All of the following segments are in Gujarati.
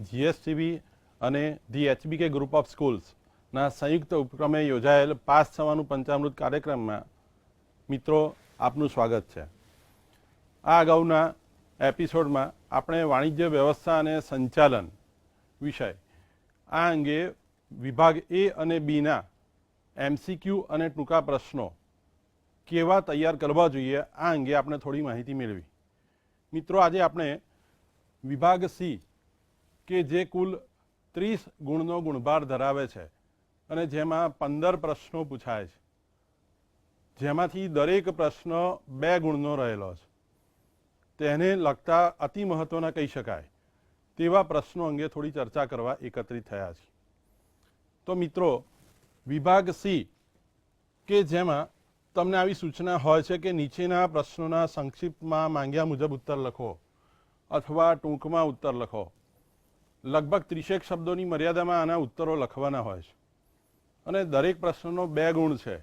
જીએસટીવી અને ધી એચબીકે ગ્રુપ ઓફ સ્કૂલ્સના સંયુક્ત ઉપક્રમે યોજાયેલ પાસ થવાનું પંચામૃત કાર્યક્રમમાં મિત્રો આપનું સ્વાગત છે। આ અગાઉના એપિસોડમાં આપણે વાણિજ્ય વ્યવસ્થા અને સંચાલન વિષય આ અંગે વિભાગ એ અને બીના એમસીક્યુ અને ટૂંકા પ્રશ્નો કેવા તૈયાર કરવા જોઈએ આ અંગે આપણે થોડી માહિતી મેળવી। મિત્રો આજે આપણે વિભાગ સી કે જે કુલ 30 ગુણનો ગુણભાર ધરાવે છે અને જેમાં 15 પ્રશ્નો પૂછાય છે, જેમાંથી દરેક પ્રશ્ન 2 ગુણનો રહેલો છે, તેને લગતા અતિ મહત્વના કહી શકાય તેવા પ્રશ્નો અંગે થોડી ચર્ચા કરવા એકત્રિત થયા છે। તો મિત્રો વિભાગ સી કે જેમાં તમને આવી સૂચના હોય છે કે નીચેના પ્રશ્નોના સંક્ષિપ્તમાં માંગ્યા મુજબ ઉત્તર લખો અથવા ટૂંકમાં ઉત્તર લખો। લગભગ 30 શબ્દોની મર્યાદામાં આના ઉત્તરો લખવાના હોય છે અને દરેક પ્રશ્નનો 2 ગુણ છે,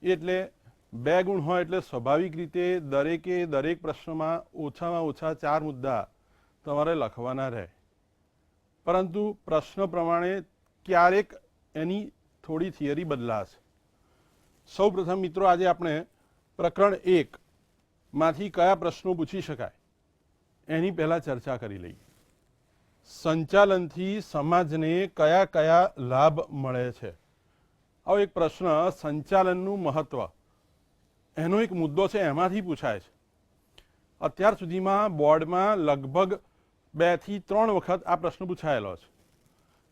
એટલે 2 ગુણ હોય એટલે સ્વાભાવિક રીતે દરેક પ્રશ્નમાં ઓછામાં ઓછા 4 મુદ્દા તમારે લખવાના રહે, પરંતુ પ્રશ્ન પ્રમાણે ક્યારેક એની થોડી થિયરી બદલાશે। સૌ પ્રથમ મિત્રો આજે આપણે પ્રકરણ 1 માંથી કયા પ્રશ્નો પૂછી શકાય એની પહેલાં ચર્ચા કરી લઈએ। સંચાલનથી સમાજને કયા કયા લાભ મળે છે? આવો એક પ્રશ્ન સંચાલનનું મહત્વ એનો એક મુદ્દો છે, એમાંથી પૂછાય છે। અત્યાર સુધીમાં બોર્ડમાં લગભગ 2 થી 3 વખત આ પ્રશ્ન પૂછાયેલો છે।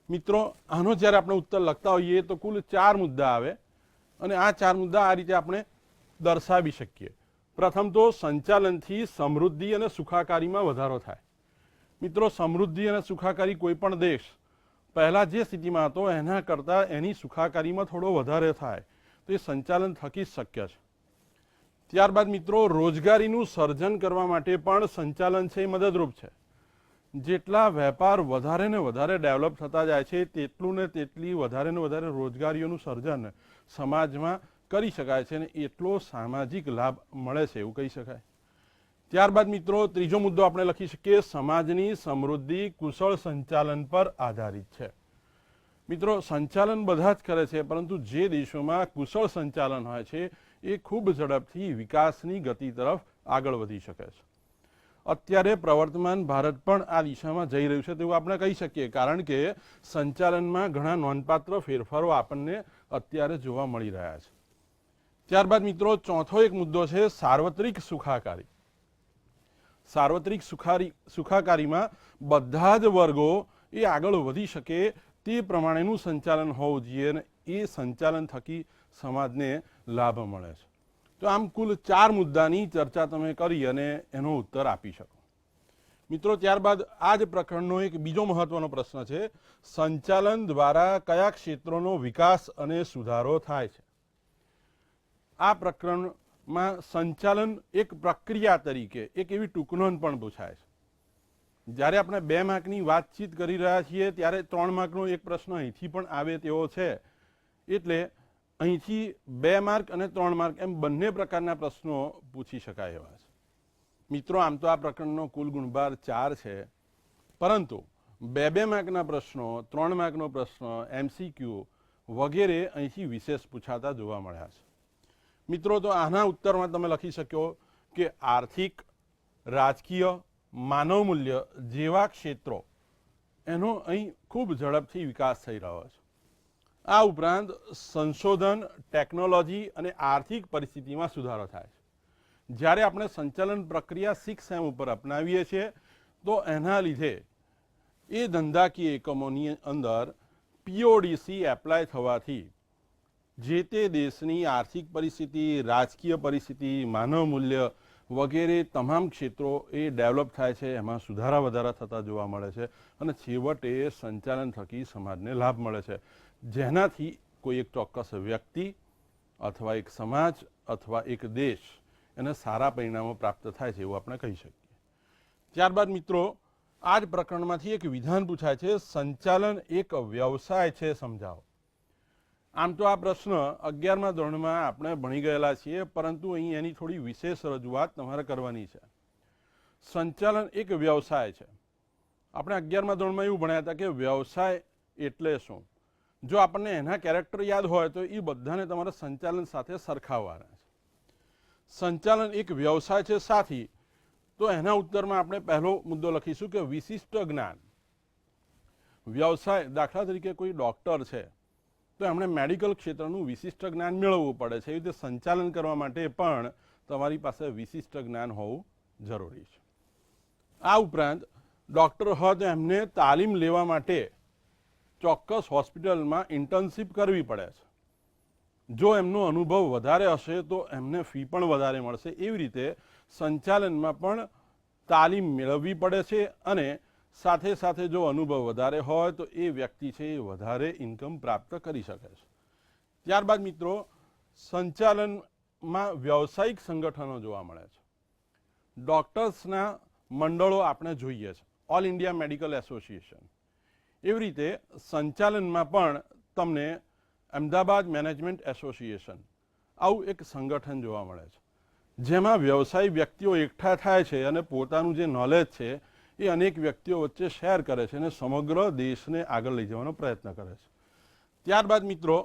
મિત્રો આનો જ્યારે આપણે ઉત્તર લખતા હોઈએ તો કુલ 4 મુદ્દા આવે અને આ 4 મુદ્દા આ રીતે આપણે દર્શાવી શકીએ। પ્રથમ તો સંચાલનથી સમૃદ્ધિ અને સુખાકારીમાં વધારો થાય। મિત્રો સમૃદ્ધિ અને સુખાકારી કોઈ પણ દેશ પહેલાં જે સ્થિતિમાં હતો એના કરતાં એની સુખાકારીમાં થોડો વધારે થાય તો એ સંચાલન થકી જ શક્ય છે। ત્યારબાદ મિત્રો રોજગારીનું સર્જન કરવા માટે પણ સંચાલન છે એ મદદરૂપ છે। જેટલા વેપાર વધારે ને વધારે ડેવલપ થતા જાય છે તેટલું ને તેટલી વધારે ને વધારે રોજગારીઓનું સર્જન સમાજમાં કરી શકાય છે અને એટલો સામાજિક લાભ મળે છે એવું કહી શકાય। ત્યારબાદ મિત્રો ત્રીજો મુદ્દો આપણે લખી શકીએ સમાજની સમૃદ્ધિ કુશળ સંચાલન પર આધારિત છે। મિત્રો સંચાલન બધા જ કરે છે, પરંતુ જે દેશોમાં કુશળ સંચાલન હોય છે એ ખૂબ ઝડપથી વિકાસની ગતિ તરફ આગળ વધી શકે છે। અત્યારે પ્રવર્તમાન ભારત પણ આ દિશામાં જઈ રહ્યું છે તેવું આપણે કહી શકીએ, કારણ કે સંચાલનમાં ઘણા નોંધપાત્ર ફેરફારો આપણને અત્યારે જોવા મળી રહ્યા છે। ત્યારબાદ મિત્રો ચોથો એક મુદ્દો છે સાર્વત્રિક સુખાકારી। સાર્વત્રિક સુખાકારીમાં બધા જ વર્ગો એ આગળ વધી શકે તે પ્રમાણેનું સંચાલન હોવું જોઈએ અને એ સંચાલન થકી સમાજને લાભ મળે છે। તો આમ કુલ 4 મુદ્દાની ચર્ચા તમે કરી અને એનો ઉત્તર આપી શકો। મિત્રો ત્યારબાદ આ જ પ્રકરણનો એક બીજો મહત્વનો પ્રશ્ન છે સંચાલન દ્વારા કયા ક્ષેત્રોનો વિકાસ અને સુધારો થાય છે? આ પ્રકરણમાં સંચાલન એક પ્રક્રિયા તરીકે એક એવી ટૂંકનોંધ પણ પૂછાય છે। જ્યારે આપણે 2 માર્કની વાતચીત કરી રહ્યા છીએ ત્યારે 3 માર્કનો એક પ્રશ્ન અહીંથી પણ આવે તેવો છે, એટલે અહીંથી 2 માર્ક અને 3 માર્ક એમ બંને પ્રકારના પ્રશ્નો પૂછી શકાય એવા છે। મિત્રો આમ તો આ પ્રકરણનો કુલ ગુણભાર 4 છે, પરંતુ 2 માર્કના પ્રશ્નો, 3 માર્કનો પ્રશ્ન, એમસીક્યુ વગેરે અહીંથી વિશેષ પૂછાતા જોવા મળ્યા છે। મિત્રો તો આના ઉત્તરમાં તમે લખી શક્યો કે આર્થિક, રાજકીય, માનવ મૂલ્ય જેવા ક્ષેત્રો એનો અહીં ખૂબ ઝડપથી વિકાસ થઈ રહ્યો છે। આ ઉપરાંત સંશોધન, ટેકનોલોજી અને આર્થિક પરિસ્થિતિમાં સુધારો થાય છે। જ્યારે આપણે સંચાલન પ્રક્રિયા 6 સેમ ઉપર અપનાવીએ છીએ તો એના લીધે એ ધંધાકીય એકમોની અંદર પીઓડીસી એપ્લાય થવાથી જે તે દેશની આર્થિક પરિસ્થિતિ, રાજકીય પરિસ્થિતિ, માનવ મૂલ્ય વગેરે તમામ ક્ષેત્રો એ ડેવલપ થાય છે, એમાં સુધારા વધારા થતા જોવા મળે છે અને છેવટે સંચાલન થકી સમાજને લાભ મળે છે, જેનાથી કોઈ એક ચોક્કસ વ્યક્તિ અથવા એક સમાજ અથવા એક દેશ એને સારા પરિણામો પ્રાપ્ત થાય છે એવું આપણે કહી શકીએ। ત્યારબાદ મિત્રો આ જ પ્રકરણમાંથી એક વિધાન પૂછાય છે સંચાલન એક વ્યવસાય છે સમજાવો। આમ તો આ પ્રશ્ન 11મા ધોરણમાં આપણે ભણી ગયેલા છીએ, પરંતુ અહીં એની થોડી વિશેષ રજૂઆત તમારે કરવાની છે। સંચાલન એક વ્યવસાય છે આપણે 11મા ધોરણમાં એવું ભણ્યા હતા કે વ્યવસાય એટલે શું. જો આપણને એના કેરેક્ટર યાદ હોય તો એ બધાને તમારે સંચાલન સાથે સરખાવવાના છે. સંચાલન એક વ્યવસાય છે સાથી, તો એના ઉત્તરમાં આપણે પહેલો મુદ્દો લખીશું કે વિશિષ્ટ જ્ઞાન. વ્યવસાય, દાખલા તરીકે કોઈ ડૉક્ટર છે તો એમણે મેડિકલ ક્ષેત્રનું વિશિષ્ટ જ્ઞાન મેળવવું પડે છે. એવી રીતે સંચાલન કરવા માટે પણ તમારી પાસે વિશિષ્ટ જ્ઞાન હોવું જરૂરી છે. આ ઉપરાંત ડૉક્ટર હોય તો એમને તાલીમ લેવા માટે ચોક્કસ હોસ્પિટલમાં ઇન્ટર્નશીપ કરવી પડે છે. જો એમનો અનુભવ વધારે હશે તો એમને ફી પણ વધારે મળશે. એવી રીતે સંચાલનમાં પણ તાલીમ મેળવવી પડે છે અને સાથે સાથે જો અનુભવ વધારે હોય તો એ વ્યક્તિ છે એ વધારે ઇન્કમ પ્રાપ્ત કરી શકે છે. ત્યારબાદ મિત્રો, સંચાલનમાં વ્યવસાયિક સંગઠનો જોવા મળે છે. ડૉક્ટર્સના મંડળો આપણે જોઈએ છે, ઓલ ઇન્ડિયા મેડિકલ એસોસિએશન. એવી રીતે સંચાલનમાં પણ તમને અમદાવાદ મેનેજમેન્ટ એસોસિએશન આવું એક સંગઠન જોવા મળે છે, જેમાં વ્યવસાયી વ્યક્તિઓ એકઠા થાય છે અને પોતાનું જે નોલેજ છે એ અનેક વ્યક્તિઓ વચ્ચે શેર કરે છે અને સમગ્ર દેશને આગળ લઈ જવાનો પ્રયત્ન કરે છે. ત્યારબાદ મિત્રો,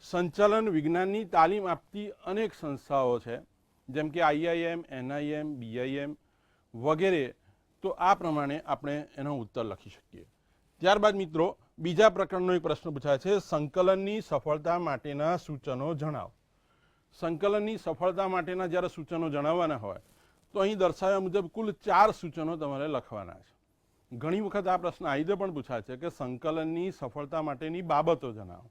સંચાલન વિજ્ઞાનની તાલીમ આપતી અનેક સંસ્થાઓ છે, જેમ કે IIM, NIM, BIM વગેરે. તો આ પ્રમાણે આપણે એનો ઉત્તર લખી શકીએ. ત્યારબાદ મિત્રો, બીજા પ્રકરણનો એક પ્રશ્ન પૂછાય છે, સંકલનની સફળતા માટેના સૂચનો જણાવો. સંકલનની સફળતા માટેના જ્યારે સૂચનો જણાવવાના હોય તો અહીં દર્શાવ્યા મુજબ કુલ 4 સૂચનો તમારે લખવાના છે. ઘણી વખત આ પ્રશ્ન આ રીતે પણ પૂછાય છે કે સંકલનની સફળતા માટેની બાબતો જણાવો.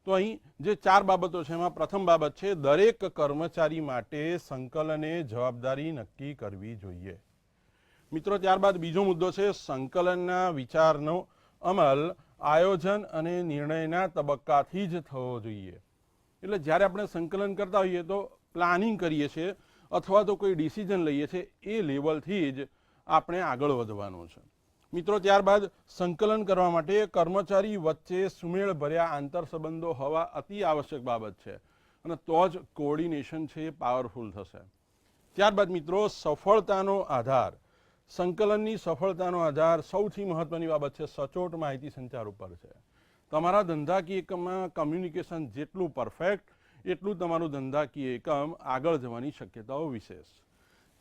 તો અહીં જે 4 બાબતો છે એમાં પ્રથમ બાબત છે, દરેક કર્મચારી માટે સંકલને જવાબદારી નક્કી કરવી જોઈએ. મિત્રો, ત્યારબાદ બીજો મુદ્દો છે, સંકલનના વિચારનો અમલ આયોજન અને નિર્ણયના તબક્કાથી જ થવો જોઈએ. એટલે જ્યારે આપણે સંકલન કરતા હોઈએ તો પ્લાનિંગ કરીએ છીએ અથવા તો કોઈ ડિસિઝન લઈએ છીએ એ લેવલથી જ આપણે આગળ વધવાનું છે. મિત્રો, ત્યારબાદ સંકલન કરવા માટે કર્મચારી વચ્ચે સુમેળભર્યા આંતરસંબંધો હોવા અતિ આવશ્યક બાબત છે અને તો જ કોઓર્ડિનેશન છે એ પાવરફુલ થશે. ત્યારબાદ મિત્રો, સફળતાનો આધાર. સંકલનની સફળતાનો આધાર સૌથી મહત્વની બાબત છે, સચોટ માહિતી સંચાર ઉપર છે. તમારા ધંધાકીય એકમમાં કમ્યુનિકેશન જેટલું પરફેક્ટ એટલું તમારું ધંધાકીય એકમ આગળ જવાની શક્યતાઓ વિશેષ.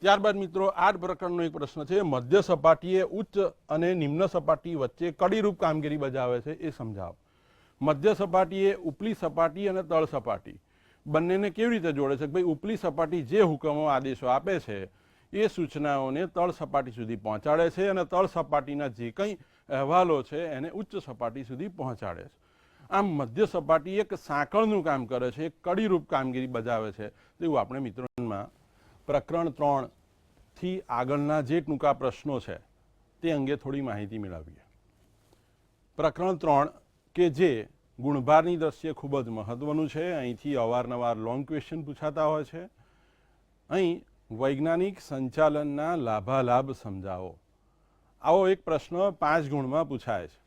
ત્યારબાદ મિત્રો, 8 પ્રકરણનો એક પ્રશ્ન છે, મધ્ય સપાટીએ ઉચ્ચ અને નિમ્ન સપાટી વચ્ચે કડીરૂપ કામગીરી બજાવે છે એ સમજાવો. મધ્ય સપાટીએ ઉપલી સપાટી અને તળ સપાટી બંનેને કેવી રીતે જોડે છે? ભાઈ, ઉપલી સપાટી જે હુકમો આદેશો આપે છે એ સૂચનાઓને તળ સપાટી સુધી પહોંચાડે છે અને તળ સપાટીના જે કંઈ અહેવાલો છે એને ઉચ્ચ સપાટી સુધી પહોંચાડે છે. આમ મધ્ય સપાટી એક સાંકળનું કામ કરે છે, એક કડીરૂપ કામગીરી બજાવે છે. તેવું આપણે મિત્રોમાં પ્રકરણ 3 થી આગળના જે ટૂંકા પ્રશ્નો છે તે અંગે થોડી માહિતી મેળવીએ. પ્રકરણ 3 કે જે ગુણભારની દ્રષ્ટિએ ખૂબ જ મહત્વનું છે. અહીંથી અવારનવાર લોંગ ક્વેશ્ચન પૂછાતા હોય છે. અહીં વૈજ્ઞાનિક સંચાલનના લાભાલાભ સમજાવો. આવો એક પ્રશ્ન 5 ગુણમાં પૂછાય છે.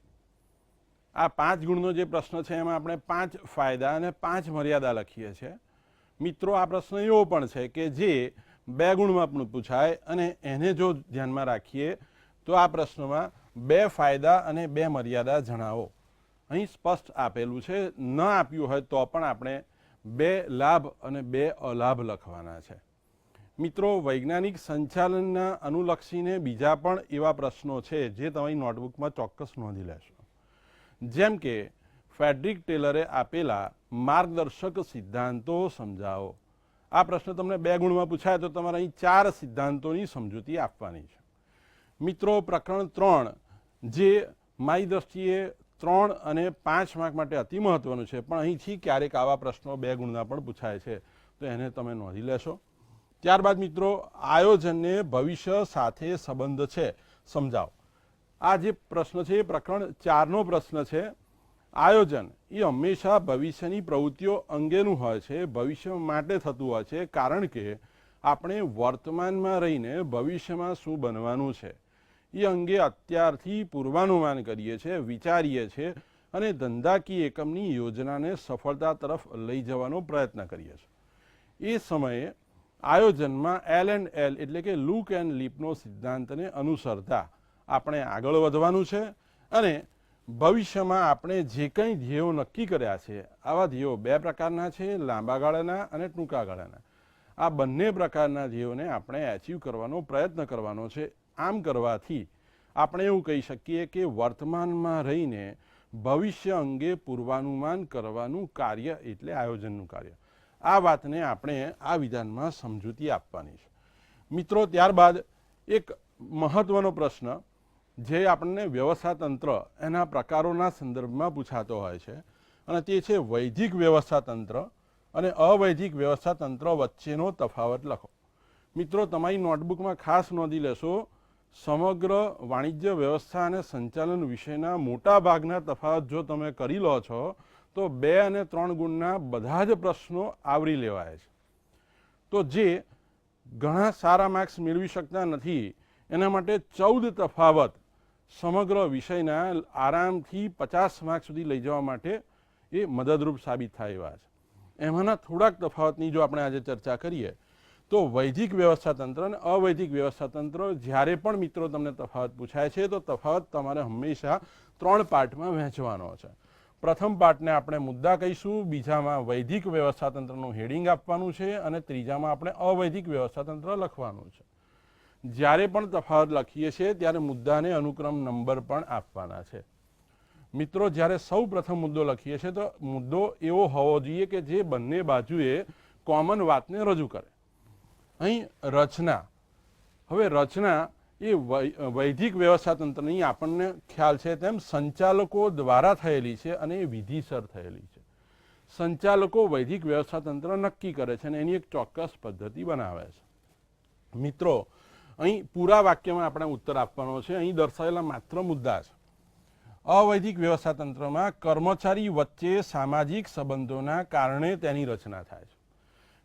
આ 5 ગુણનો જે પ્રશ્ન છે એમાં આપણે 5 ફાયદા અને 5 મર્યાદા લખીએ છીએ. મિત્રો, આ પ્રશ્ન એવો પણ છે કે જે 2 ગુણમાં પણ પૂછાય અને એને જો ધ્યાનમાં રાખીએ તો આ પ્રશ્નમાં 2 ફાયદા અને 2 મર્યાદા જણાવો. અહીં સ્પષ્ટ આપેલું છે. ન આપ્યું હોય તો પણ આપણે 2 લાભ અને 2 અલાભ લખવાના છે. મિત્રો, વૈજ્ઞાનિક સંચાલનના અનુલક્ષીને બીજા પણ એવા પ્રશ્નો છે જે તમારી નોટબુકમાં ચોક્કસ નોંધી લેશો. જેમ કે ફેડરિક ટેલરે આપેલા માર્ગદર્શક સિદ્ધાંતો સમજાવો. આ પ્રશ્ન તમને 2 ગુણમાં પૂછાય તો તમારે અહીં 4 સિદ્ધાંતોની સમજૂતી આપવાની છે. મિત્રો, પ્રકરણ 3 જે મારી દ્રષ્ટિએ 3 અને 5 માર્ક માટે અતિ મહત્વનું છે, પણ અહીંથી ક્યારેક આવા પ્રશ્નો 2 ગુણના પણ પૂછાય છે તો એને તમે નોંધી લેશો. ત્યારબાદ મિત્રો, આયોજનને ભવિષ્ય સાથે સંબંધ છે સમજાવો. આ જે પ્રશ્ન છે એ પ્રકરણ 4નો પ્રશ્ન છે. આયોજન એ હંમેશા ભવિષ્યની પ્રવૃત્તિઓ અંગેનું હોય છે, ભવિષ્ય માટે થતું હોય છે, કારણ કે આપણે વર્તમાનમાં રહીને ભવિષ્યમાં શું બનવાનું છે એ અંગે અત્યારથી પૂર્વાનુમાન કરીએ છીએ, વિચારીએ છીએ અને ધંધાકીય એકમની યોજનાને સફળતા તરફ લઈ જવાનો પ્રયત્ન કરીએ છીએ. એ સમયે આયોજનમાં L&L એટલે કે લુક એન્ડ લીપનો સિદ્ધાંતને અનુસરતા આપણે આગળ વધવાનું છે અને ભવિષ્યમાં આપણે જે કંઈ ધ્યેયો નક્કી કર્યા છે આવા ધ્યેયો બે પ્રકારના છે, લાંબા ગાળાના અને ટૂંકા ગાળાના. આ બંને પ્રકારના ધ્યેયોને આપણે એચીવ કરવાનો પ્રયત્ન કરવાનો છે. આમ કરવાથી આપણે એવું કહી શકીએ કે વર્તમાનમાં રહીને ભવિષ્ય અંગે પૂર્વાનુમાન કરવાનું કાર્ય એટલે આયોજનનું કાર્ય. આ વાતને આપણે આ વિધાનમાં સમજૂતી આપવાની છે. મિત્રો, ત્યારબાદ એક મહત્વનો પ્રશ્ન જે આપણને વ્યવસ્થાતંત્ર એના પ્રકારોના સંદર્ભમાં પૂછાતો હોય છે અને તે છે વૈદિક વ્યવસ્થાતંત્ર અને અવૈદિક વ્યવસ્થાતંત્ર વચ્ચેનો તફાવત લખો. મિત્રો, તમારી નોટબુકમાં ખાસ નોંધી લેશો, સમગ્ર વાણિજ્ય વ્યવસ્થા અને સંચાલન વિષયના મોટા ભાગના તફાવત જો તમે કરી લો છો તો 2 અને 3 ગુણના બધા જ પ્રશ્નો આવરી લેવાય છે. તો જે ઘણા સારા માર્ક્સ મેળવી શકતા નથી એના માટે 14 તફાવત સમગ્ર વિષયના આરામથી 50 માર્ક સુધી લઈ જવા માટે એ મદદરૂપ સાબિત થાય એવા છે. એમાંના થોડાક તફાવતની જો આપણે આજે ચર્ચા કરીએ તો વૈદિક વ્યવસ્થાતંત્ર અને અવૈદિક વ્યવસ્થાતંત્ર જ્યારે પણ મિત્રો તમને તફાવત પૂછાય છે તો તફાવત તમારે હંમેશા 3 પાર્ટમાં વહેંચવાનો છે. પ્રથમ પાર્ટને આપણે મુદ્દા કહીશું, બીજામાં વૈદિક વ્યવસ્થાતંત્રનું હેડિંગ આપવાનું છે અને ત્રીજામાં આપણે અવૈદિક વ્યવસ્થાતંત્ર લખવાનું છે. જ્યારે પણ તફાવત લખીએ છીએ ત્યારે મુદ્દાને અનુક્રમ નંબર પણ આપવાના છે. મિત્રો, જ્યારે સૌ પ્રથમ મુદ્દો લખીએ છીએ તો મુદ્દો એવો હોવો જોઈએ કે જે બંને બાજુએ કોમન વાતને રજૂ કરે. અહીં રચના, હવે રચના એ વૈદિક વ્યવસ્થાતંત્રની આપણને ખ્યાલ છે તેમ સંચાલકો દ્વારા થયેલી છે અને એ વિધિસર થયેલી છે. સંચાલકો વૈદિક વ્યવસ્થાતંત્ર નક્કી કરે છે અને એની એક ચોક્કસ પદ્ધતિ બનાવે છે. મિત્રો, અહીં પૂરા વાક્યમાં આપણે ઉત્તર આપવાનો છે. અહીં દર્શાવેલા માત્ર મુદ્દા છે. અવૈદિક વ્યવસ્થાતંત્રમાં કર્મચારી વચ્ચે સામાજિક સંબંધોના કારણે તેની રચના થાય છે.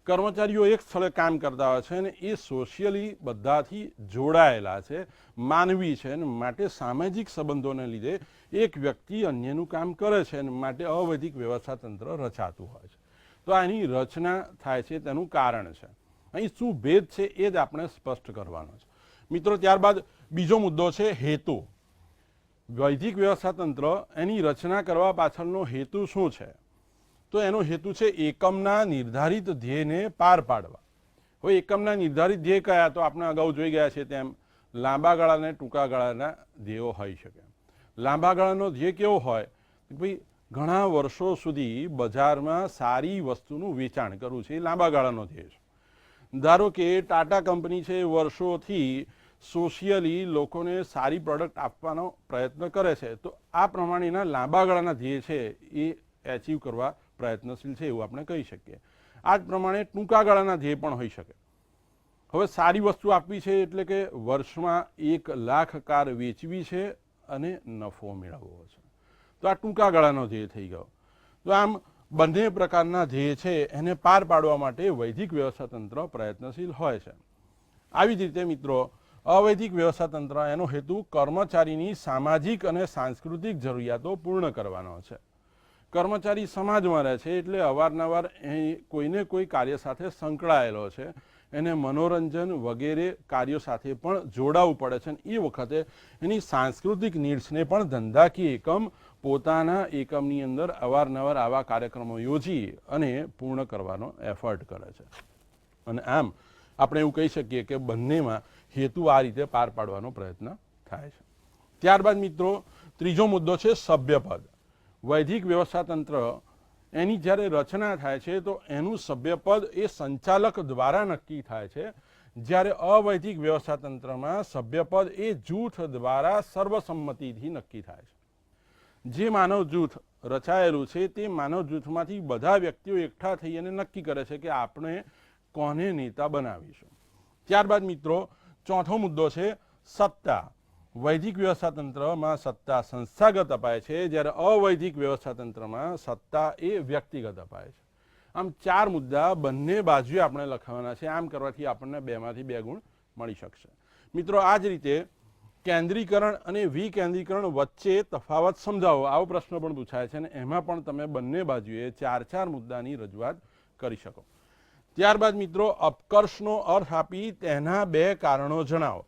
કર્મચારીઓ એક સ્થળે કામ કરતા હોય છે અને એ સોશિયલી બધાથી જોડાયેલા છે, માનવી છે અને માટે સામાજિક સંબંધોને લીધે એક વ્યક્તિ અન્યનું કામ કરે છે અને માટે અવૈદિક વ્યવસ્થાતંત્ર રચાતું હોય છે. તો આની રચના થાય છે તેનું કારણ છે. અહીં શું ભેદ છે એ જ આપણે સ્પષ્ટ કરવાનો છે. મિત્રો, ત્યારબાદ બીજો મુદ્દો છે હેતુ. વૈદિક વ્યવસ્થાતંત્ર એની રચના કરવા પાછળનો હેતુ શું છે? તો એનો હેતુ છે એકમના નિર્ધારિત ધ્યેયને પાર પાડવા. હવે એકમના નિર્ધારિત ધ્યેય કયા? તો આપણે અગાઉ જોઈ ગયા છે તેમ લાંબા ગાળાના અને ટૂંકા ગાળાના ધ્યેયો હોઈ શકે. લાંબા ગાળાનો ધ્યેય કેવો હોય? ભાઈ, ઘણા વર્ષો સુધી બજારમાં સારી વસ્તુનું વેચાણ કરવું છે, એ લાંબા ગાળાનો ધ્યેય છે. ધારો કે ટાટા કંપની છે, વર્ષોથી સોશિયલી લોકોને સારી પ્રોડક્ટ આપવાનો પ્રયત્ન કરે છે, તો આ પ્રમાણેના લાંબા ગાળાના ધ્યેય છે એ એચીવ કરવા પ્રયત્નશીલ છે એવું આપણે કહી શકીએ. આ જ પ્રમાણે ટૂંકા ગાળાના ધ્યેય પણ હોઈ શકે. હવે સારી વસ્તુ આપવી છે એટલે કે વર્ષમાં 1 લાખ કાર વેચવી છે અને નફો મેળવવો છે, તો આ ટૂંકા ગાળાનો ધ્યેય થઈ ગયો. તો આમ બંને પ્રકારના ધ્યેય છે એને પાર પાડવા માટે વૈદિક વ્યવસ્થાતંત્ર પ્રયત્નશીલ હોય છે. આવી જ રીતે મિત્રો, અવૈદિક વ્યવસ્થાતંત્ર એનો હેતુ કર્મચારીની સામાજિક અને સાંસ્કૃતિક જરૂરિયાતો પૂર્ણ કરવાનો છે. કર્મચારી સમાજમાં રહે છે એટલે અવારનવાર કોઈને કોઈ કાર્ય સાથે સંકળાયેલો છે, એને મનોરંજન વગેરે કાર્યો સાથે પણ જોડાવવું પડે છે અને એ વખતે એની સાંસ્કૃતિક નીડ્સને પણ ધંધાકીય એકમ પોતાના એકમની અંદર અવારનવાર આવા કાર્યક્રમો યોજી અને પૂર્ણ કરવાનો એફર્ટ કરે છે. અને આમ આપણે એવું કહી શકીએ કે બંનેમાં હેતુ આ રીતે પાર પાડવાનો પ્રયત્ન થાય છે. ત્યારબાદ મિત્રો, ત્રીજો મુદ્દો છે સભ્યપદ. વૈદિક વ્યવસ્થાતંત્ર એની જ્યારે રચના થાય છે તો એનું સભ્યપદ એ સંચાલક દ્વારા નક્કી થાય છે, જ્યારે અવૈદિક વ્યવસ્થાતંત્રમાં સભ્યપદ એ જૂથ દ્વારા સર્વસંમતિથી નક્કી થાય છે. જે માનવ જૂથ રચાયેલું છે તે માનવ જૂથમાંથી બધા વ્યક્તિઓ એકઠા થઈ અને નક્કી કરે છે કે આપણે કોને નેતા બનાવીશું. ત્યારબાદ મિત્રો, ચોથો મુદ્દો છે સત્તા. વૈદિક વ્યવસ્થાતંત્રમાં સત્તા સંસ્થાગત અપાય છે, જ્યારે અવૈદિક વ્યવસ્થાતંત્રમાં સત્તા એ વ્યક્તિગત અપાય છે. આમ 4 મુદ્દા બંને બાજુએ આપણે લખવાના છે. આમ કરવાથી આપણને 2માંથી 2 ગુણ મળી શકશે. મિત્રો, આ જ રીતે કેન્દ્રીકરણ અને વિકેન્દ્રીકરણ વચ્ચે તફાવત સમજાવો આવો પ્રશ્ન પણ પૂછાય છે અને એમાં પણ તમે બંને બાજુએ 4 મુદ્દાની રજૂઆત કરી શકો. ત્યારબાદ મિત્રો, અપકર્ષનો અર્થ આપી તેના 2 કારણો જણાવો.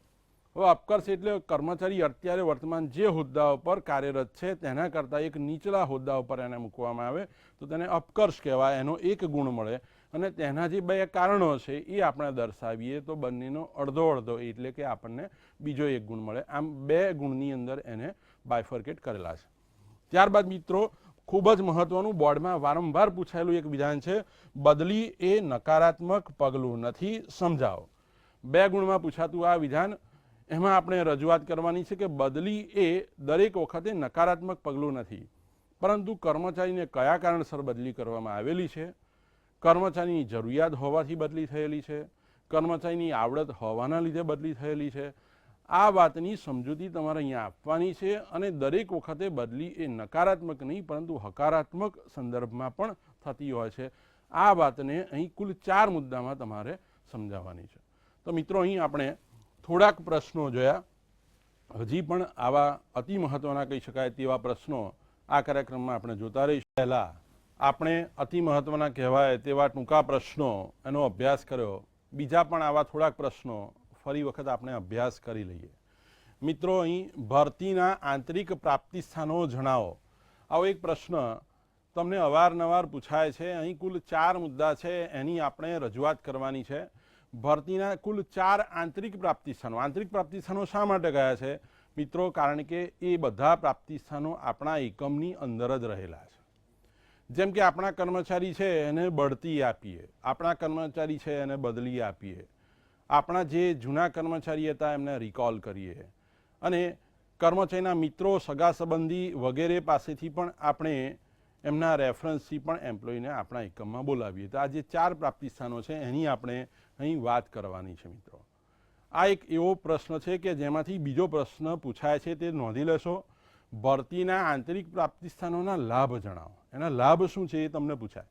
હવે અપકર્ષ એટલે કર્મચારી અત્યારે વર્તમાન જે હોદ્દા પર કાર્યરત છે તેના કરતાં એક નીચલા હોદ્દા ઉપર એને મૂકવામાં આવે તો તેને અપકર્ષ કહેવાય, એનો એક ગુણ મળે અને તેના જે બે કારણો છે એ આપણે દર્શાવીએ તો બંનેનો અડધો અડધો એટલે કે આપણને બીજો એક ગુણ મળે. આમ બે ગુણની અંદર એને બાયફર્કેટ કરેલા છે. ત્યારબાદ મિત્રો ખૂબ જ મહત્વનું બોર્ડમાં વારંવાર પૂછાયેલું એક વિધાન છે, બદલી એ નકારાત્મક પગલું નથી, સમજાવો. 2 ગુણમાં પૂછાતું આ વિધાન, એમાં આપણે રજૂઆત કરવાની છે કે બદલી એ દરેક વખતે નકારાત્મક પગલું નથી, પરંતુ કર્મચારીને કયા કારણસર બદલી કરવામાં આવેલી છે, કર્મચારીની જરૂરિયાત હોવાથી બદલી થયેલી છે, કર્મચારીની આવડત હોવાના લીધે બદલી થયેલી છે. આ વાતની સમજૂતી તમારે અહીંયા આપવાની છે અને દરેક વખતે બદલી એ નકારાત્મક નહીં પરંતુ હકારાત્મક સંદર્ભમાં પણ થતી હોય છે. આ વાતને અહીં કુલ 4 મુદ્દામાં તમારે સમજાવવાની છે. તો મિત્રો અહીં આપણે થોડાક પ્રશ્નો જોયા. હજી પણ આવા અતિ મહત્વના કહી શકાય તેવા પ્રશ્નો આ કાર્યક્રમમાં આપણે જોતા રહીશું. પહેલાં આપણે અતિ મહત્વના કહેવાય તેવા ટૂંકા પ્રશ્નો એનો અભ્યાસ કર્યો. બીજા પણ આવા થોડાક પ્રશ્નો ફરી વખત આપણે અભ્યાસ કરી લઈએ. મિત્રો અહીં ભરતીના આંતરિક પ્રાપ્તિ સ્થાનો જણાવો, આવો એક પ્રશ્ન તમને અવારનવાર પૂછાય છે. અહીં કુલ 4 મુદ્દા છે, એની આપણે રજૂઆત કરવાની છે. ભરતીના કુલ 4 આંતરિક પ્રાપ્તિ સ્થાનો. આંતરિક પ્રાપ્તિ સ્થાનો શા માટે કયા છે મિત્રો? કારણ કે એ બધા પ્રાપ્તિ સ્થાનો આપણા એકમની અંદર જ રહેલા છે. જેમ કે આપણા કર્મચારી છે એને બઢતી આપીએ, આપણા કર્મચારી છે એને બદલી આપીએ, આપણા જે જૂના કર્મચારી હતા એમને રિકોલ કરીએ અને કર્મચારીના મિત્રો, સગા સંબંધી વગેરે પાસેથી પણ આપણે એમના રેફરન્સથી પણ એમ્પ્લોયીને આપણા એકમમાં બોલાવીએ. તો આ જે 4 પ્રાપ્તિ સ્થાનો છે એની આપણે અહીં વાત કરવાની છે મિત્રો. આ એક એવો પ્રશ્ન છે કે જેમાંથી બીજો પ્રશ્ન પૂછાય છે, તે નોંધી લેશો. ભરતીના આંતરિક પ્રાપ્તિ સ્થાનોના લાભ જણાવો. એના લાભ શું છે એ તમને પૂછાય.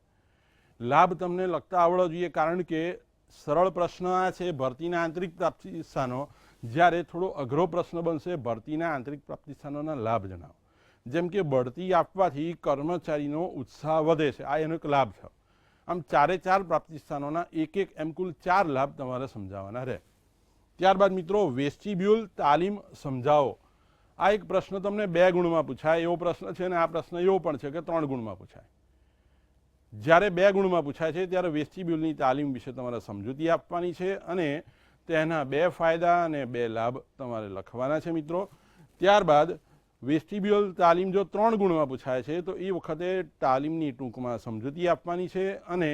લાભ તમને લખતા આવડવો જોઈએ, કારણ કે સરળ પ્રશ્ન આ છે ભરતીના આંતરિક પ્રાપ્તિ સ્થાનો, જ્યારે થોડો અઘરો પ્રશ્ન બનશે ભરતીના આંતરિક પ્રાપ્તિ સ્થાનોના લાભ જણાવો. જેમ કે બઢતી આપવાથી કર્મચારીનો ઉત્સાહ વધે છે, આ એનો એક લાભ છે. આમ 4 પ્રાપ્તિ સ્થાનોના એક એમ કુલ 4 લાભ તમારે સમજાવવાના રહે. ત્યારબાદ મિત્રો વેસ્ટિબ્યુલ તાલીમ સમજાવો. આ એક પ્રશ્ન તમને 2 ગુણમાં પૂછાય એવો પ્રશ્ન છે અને આ પ્રશ્ન એવો પણ છે કે 3 ગુણમાં પૂછાય. જ્યારે 2 ગુણમાં પૂછાય છે ત્યારે વેસ્ટિબ્યુલની તાલીમ વિશે તમારે સમજૂતી આપવાની છે અને તેના 2 ફાયદા અને 2 લાભ તમારે લખવાના છે મિત્રો. ત્યારબાદ વેસ્ટિબ્યુલ તાલીમ જો 3 ગુણમાં પૂછાય છે તો એ વખતે તાલીમની ટૂંકમાં સમજૂતી આપવાની છે અને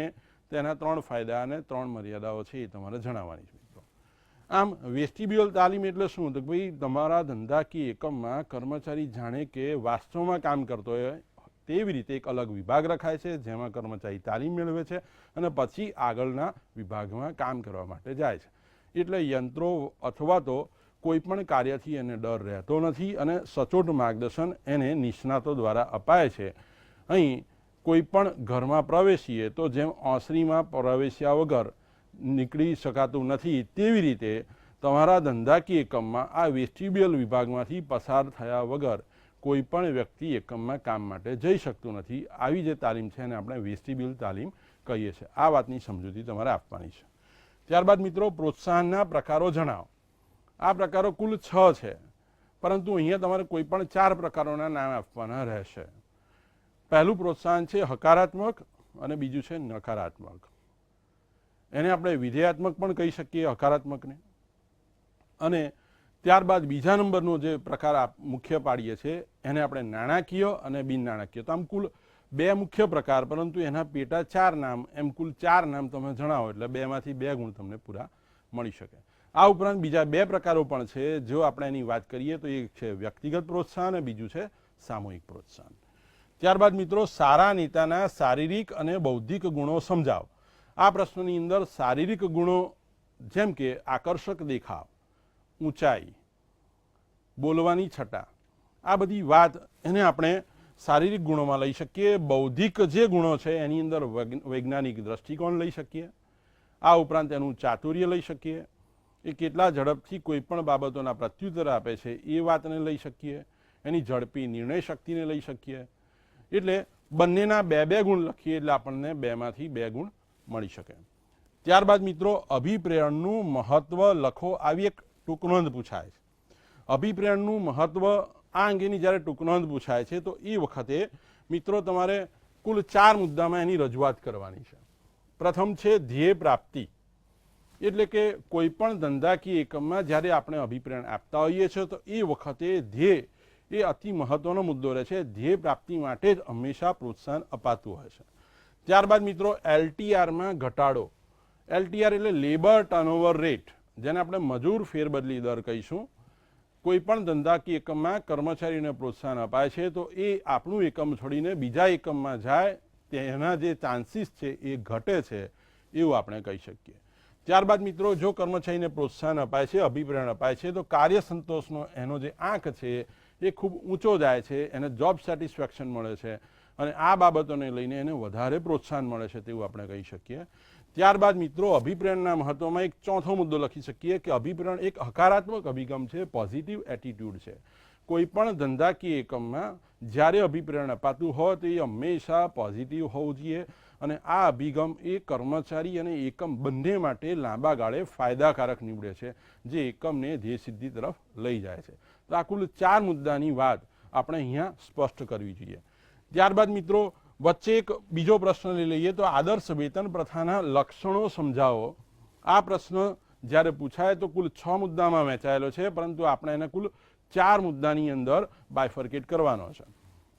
તેના 3 ફાયદા અને 3 મર્યાદાઓ છે એ તમારે જણાવવાની છે મિત્રો. આમ વેસ્ટિબ્યુલ તાલીમ એટલે શું? તો ભાઈ તમારા ધંધાકીય એકમમાં કર્મચારી જાણે કે વાસ્તવમાં કામ કરતો હોય તેવી રીતે એક અલગ વિભાગ રખાય છે જેમાં કર્મચારી તાલીમ મેળવે છે અને પછી આગળના વિભાગમાં કામ કરવા માટે જાય છે. એટલે યંત્રો અથવા તો કોઈ પણ કાર્યથી એને ડર રહેતો નથી અને સચોટ માર્ગદર્શન એને નિષ્ણાતો દ્વારા અપાય છે. અહીં કોઈ પણ ઘરમાં પ્રવેશીએ તો જેમ ઓસરીમાં પ્રવેશ્યા વગર નીકળી શકાતું નથી તેવી રીતે તમારા ધંધાકીય એકમમાં આ વેસ્ટિબ્યુલ વિભાગમાંથી પસાર થયા વગર કોઈ પણ વ્યક્તિ એકમમાં કામ માટે જઈ શકતું નથી. આવી જે તાલીમ છે એને આપણે વેસ્ટિબ્યુલ તાલીમ કહીએ છીએ. આ વાતની સમજૂતી તમારે આપવાની છે. ત્યારબાદ મિત્રો પ્રોત્સાહનના પ્રકારો જણાવો. આ પ્રકારો કુલ 6 છે, પરંતુ અહીંયા તમારે કોઈ પણ 4 પ્રકારોના નામ આપવાના રહેશે. પહેલું પ્રોત્સાહન છે હકારાત્મક અને બીજું છે નકારાત્મક. એને આપણે વિધેયાત્મક પણ કહી શકીએ હકારાત્મકને. અને ત્યારબાદ બીજા નંબરનો જે પ્રકાર મુખ્ય પાડીએ છીએ એને આપણે નાણાકીય અને બિન નાણાકીય. તો આમ કુલ 2 મુખ્ય પ્રકાર, પરંતુ એના પેટા 4 નામ, એમ કુલ 4 નામ તમે જણાવો એટલે 2માંથી 2 ગુણ તમને પૂરા મળી શકે. આ ઉપરાંત બીજા 2 પ્રકારો પણ છે. જો આપણે એની વાત કરીએ તો એક છે વ્યક્તિગત પ્રોત્સાહન અને બીજું છે સામૂહિક પ્રોત્સાહન. ત્યારબાદ મિત્રો સારા નેતાના શારીરિક અને બૌદ્ધિક ગુણો સમજાવો. આ પ્રશ્નની અંદર શારીરિક ગુણો જેમ કે આકર્ષક દેખાવ, ઊંચાઈ, બોલવાની છટા, આ બધી વાત એને આપણે શારીરિક ગુણોમાં લઈ શકીએ. બૌદ્ધિક જે ગુણો છે એની અંદર વૈજ્ઞાનિક દ્રષ્ટિકોણ લઈ શકીએ. આ ઉપરાંત એનું ચાતુર્ય લઈ શકીએ. એ કેટલા ઝડપથી કોઈ પણ બાબતોના પ્રત્યુત્તર આપે છે એ વાતને લઈ શકીએ. એની ઝડપી નિર્ણય શક્તિને લઈ શકીએ. એટલે બંનેના 2-2 ગુણ લખીએ એટલે આપણને 2માંથી 2 ગુણ મળી શકે. ત્યારબાદ મિત્રો અભિપ્રેરણનું મહત્વ લખો. આવી એક ટૂંકનોંધ પૂછાય છે. અભિપ્રેરણનું મહત્વ આ અંગેની જ્યારે ટૂંકનોંધ પૂછાય છે તો એ વખતે મિત્રો તમારે કુલ 4 મુદ્દામાં એની રજૂઆત કરવાની છે. પ્રથમ છે ધ્યેય પ્રાપ્તિ, એટલે કે કોઈ પણ ધંધાકીય એકમમાં જ્યારે આપણે અભિપ્રેરણ આપતા હોઈએ છીએ તો એ વખતે ધ્યેય એ અતિ મહત્વનો મુદ્દો રહે છે. ધ્યેય પ્રાપ્તિ માટે જ હંમેશા પ્રોત્સાહન અપાતું હોય છે. ત્યારબાદ મિત્રો LTRમાં ઘટાડો. LTR એટલે લેબર ટર્નઓવર રેટ, જેને આપણે મજૂર ફેરબદલી દર કહીશું. કોઈ પણ ધંધાકીય એકમમાં કર્મચારીને પ્રોત્સાહન અપાય છે તો એ આપણું એકમ છોડીને બીજા એકમમાં જાય તેના જે ચાન્સીસ છે એ ઘટે છે એવું આપણે કહી શકીએ. ત્યારબાદ મિત્રો જો કર્મચારીને પ્રોત્સાહન અપાય છે, અભિપ્રેરણ અપાય છે તો કાર્ય સંતોષનો એનો જે આંક છે એ ખૂબ ઊંચો જાય છે, એને જોબ સેટિસ્ફેક્શન મળે છે અને આ બાબતોને લઈને એને વધારે પ્રોત્સાહન મળે છે તેવું આપણે કહી શકીએ. ત્યારબાદ મિત્રો અભિપ્રેરણના મહત્વમાં એક ચોથો મુદ્દો લખી શકીએ કે અભિપ્રેરણ એક હકારાત્મક અભિગમ છે, પોઝિટિવ એટીટ્યુડ છે. કોઈ પણ ધંધાકીય એકમમાં જ્યારે અભિપ્રેરણ અપાતું હોય તો એ હંમેશા પોઝિટિવ હોવું જોઈએ અને આ અભિગમ એ કર્મચારી અને એકમ બંને માટે લાંબા ગાળે ફાયદાકારક નીવડે છે, જે એકમને ધ્યેય સિદ્ધિ તરફ લઈ જાય છે. તો આ કુલ 4 મુદ્દાની વાત આપણે અહીંયા સ્પષ્ટ કરવી જોઈએ. ત્યારબાદ મિત્રો વચ્ચે એક બીજો પ્રશ્ન લઈ લઈએ તો આદર્શ વેતન પ્રથાના લક્ષણો સમજાવો. આ પ્રશ્ન જ્યારે પૂછાય તો કુલ 6 મુદ્દામાં વહેંચાયેલો છે, પરંતુ આપણે એને કુલ 4 મુદ્દાની અંદર બાયફર્કેટ કરવાનો છે.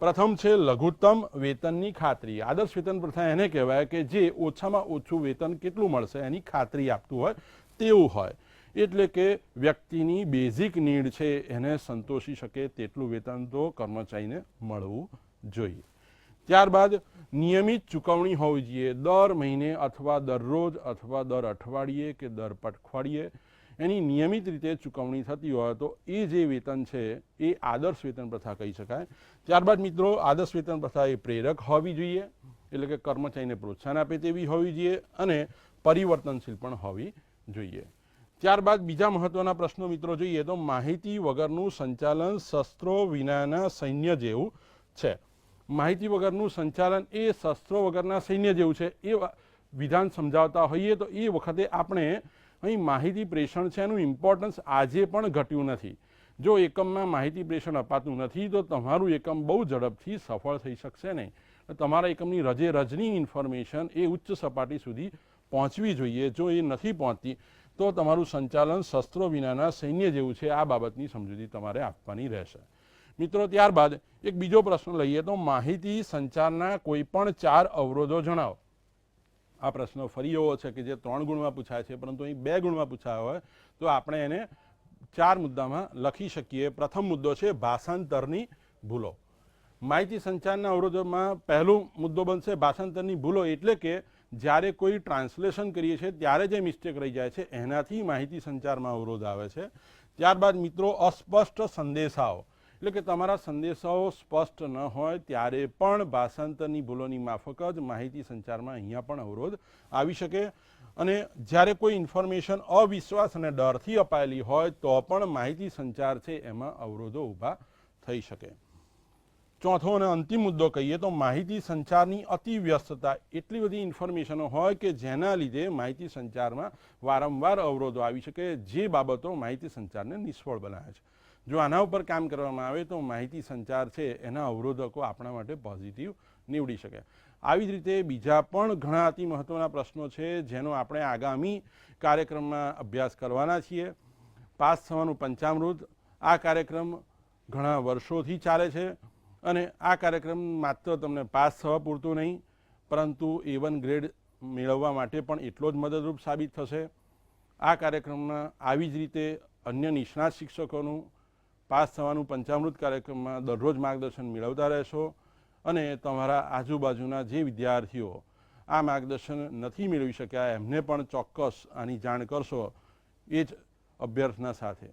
પ્રથમ છે લઘુત્તમ વેતનની ખાતરી. આદર્શ વેતન પ્રથા એને કહેવાય કે જે ઓછામાં ઓછું વેતન કેટલું મળશે એની ખાતરી આપતું હોય તેવું હોય, એટલે કે વ્યક્તિની બેઝિક નીડ છે એને સંતોષી શકે તેટલું વેતન તો કર્મચારીને મળવું જોઈએ. ત્યારબાદ નિયમિત ચૂકવણી હોવી જોઈએ. દર મહિને અથવા દરરોજ અથવા દર અઠવાડિયે કે દર પખવાડિયે એની નિયમિત રીતે ચૂકવણી થતી હોય તો એ જે વેતન છે એ આદર્શ વેતન પ્રથા કહી શકાય. ત્યારબાદ મિત્રો આદર્શ વેતન પ્રથા એ પ્રેરક હોવી જોઈએ, એટલે કે કર્મચારીને પ્રોત્સાહન આપે તેવી હોવી જોઈએ અને પરિવર્તનશીલ પણ હોવી જોઈએ. ત્યારબાદ બીજા મહત્વના પ્રશ્નો મિત્રો જોઈએ તો માહિતી વગરનું સંચાલન શસ્ત્રો વિનાના સૈન્ય જેવું છે. માહિતી વગરનું સંચાલન એ શસ્ત્રો વગરના સૈન્ય જેવું છે એ વિધાન સમજાવતા હોઈએ તો એ વખતે આપણે અહીં માહિતી પ્રેષણ છે એનું ઇમ્પોર્ટન્સ આજે પણ ઘટ્યું નથી. જો એકમમાં માહિતી પ્રેષણ અપાતું નથી તો તમારું એકમ બહુ ઝડપથી સફળ થઈ શકશે નહીં. તમારા એકમની રજે રજની ઇન્ફોર્મેશન એ ઉચ્ચ સપાટી સુધી પહોંચવી જોઈએ. જો એ નથી પહોંચતી તો તમારું સંચાલન શસ્ત્રો વિનાના સૈન્ય જેવું છે. આ બાબતની સમજૂતી તમારે આપવાની રહેશે. મિત્રો ત્યારબાદ એક બીજો પ્રશ્ન લઈએ તો માહિતી સંચારના કોઈ પણ 4 અવરોધો જણાવો. આ પ્રશ્ન ફરી એવો છે કે જે 3 ગુણમાં પૂછાય છે, પરંતુ અહીં 2 ગુણમાં પૂછાયો હોય તો આપણે એને 4 મુદ્દામાં લખી શકીએ. પ્રથમ મુદ્દો છે ભાષાંતરની ભૂલો. માહિતી સંચારના અવરોધોમાં પહેલો મુદ્દો બનશે ભાષાંતરની ભૂલો, એટલે કે જ્યારે કોઈ ટ્રાન્સલેશન કરીએ છીએ ત્યારે જે મિસ્ટેક રહી જાય છે એનાથી માહિતી સંચારમાં અવરોધ આવે છે. ત્યારબાદ મિત્રો અસ્પષ્ટ સંદેશાઓ, એટલે કે તમારા સંદેશાઓ સ્પષ્ટ ન હોય ત્યારે પણ ભાષાંતરની ભૂલોની માફક જ માહિતી સંચારમાં અહીંયા પણ અવરોધ આવી શકે. અને જ્યારે કોઈ ઇન્ફોર્મેશન અવિશ્વાસ અને ડરથી અપાયેલી હોય તો પણ માહિતી સંચાર છે એમાં અવરોધો ઊભા થઈ શકે. ચોથો અને અંતિમ મુદ્દો કહીએ તો માહિતી સંચારની અતિ વ્યસ્તતા. એટલી બધી ઇન્ફોર્મેશનો હોય કે જેના લીધે માહિતી સંચારમાં વારંવાર અવરોધો આવી શકે, જે બાબતો માહિતી સંચારને નિષ્ફળ બનાવે છે. જો આના ઉપર કામ કરવામાં આવે તો માહિતી સંચાર છે એના અવરોધકો આપણા માટે પોઝિટિવ નીવડી શકે. આવી જ રીતે બીજા પણ ઘણા અતિ મહત્ત્વના પ્રશ્નો છે જેનો આપણે આગામી કાર્યક્રમમાં અભ્યાસ કરવાના છીએ. પાસ થવાનું પંચામૃત. આ કાર્યક્રમ ઘણા વર્ષોથી ચાલે છે અને આ કાર્યક્રમ માત્ર તમને પાસ થવા પૂરતું નહીં પરંતુ A1 ગ્રેડ મેળવવા માટે પણ એટલો જ મદદરૂપ સાબિત થશે. આ કાર્યક્રમમાં આવી જ રીતે અન્ય નિષ્ણાત શિક્ષકોનું પાસ થવાનું પંચામૃત કાર્યક્રમમાં દરરોજ માર્ગદર્શન મેળવતા રહેશો અને તમારા આજુબાજુના જે વિદ્યાર્થીઓ આ માર્ગદર્શન નથી મેળવી શક્યા એમને પણ ચોક્કસ આની જાણ કરશો, એ જ અભ્યર્થના સાથે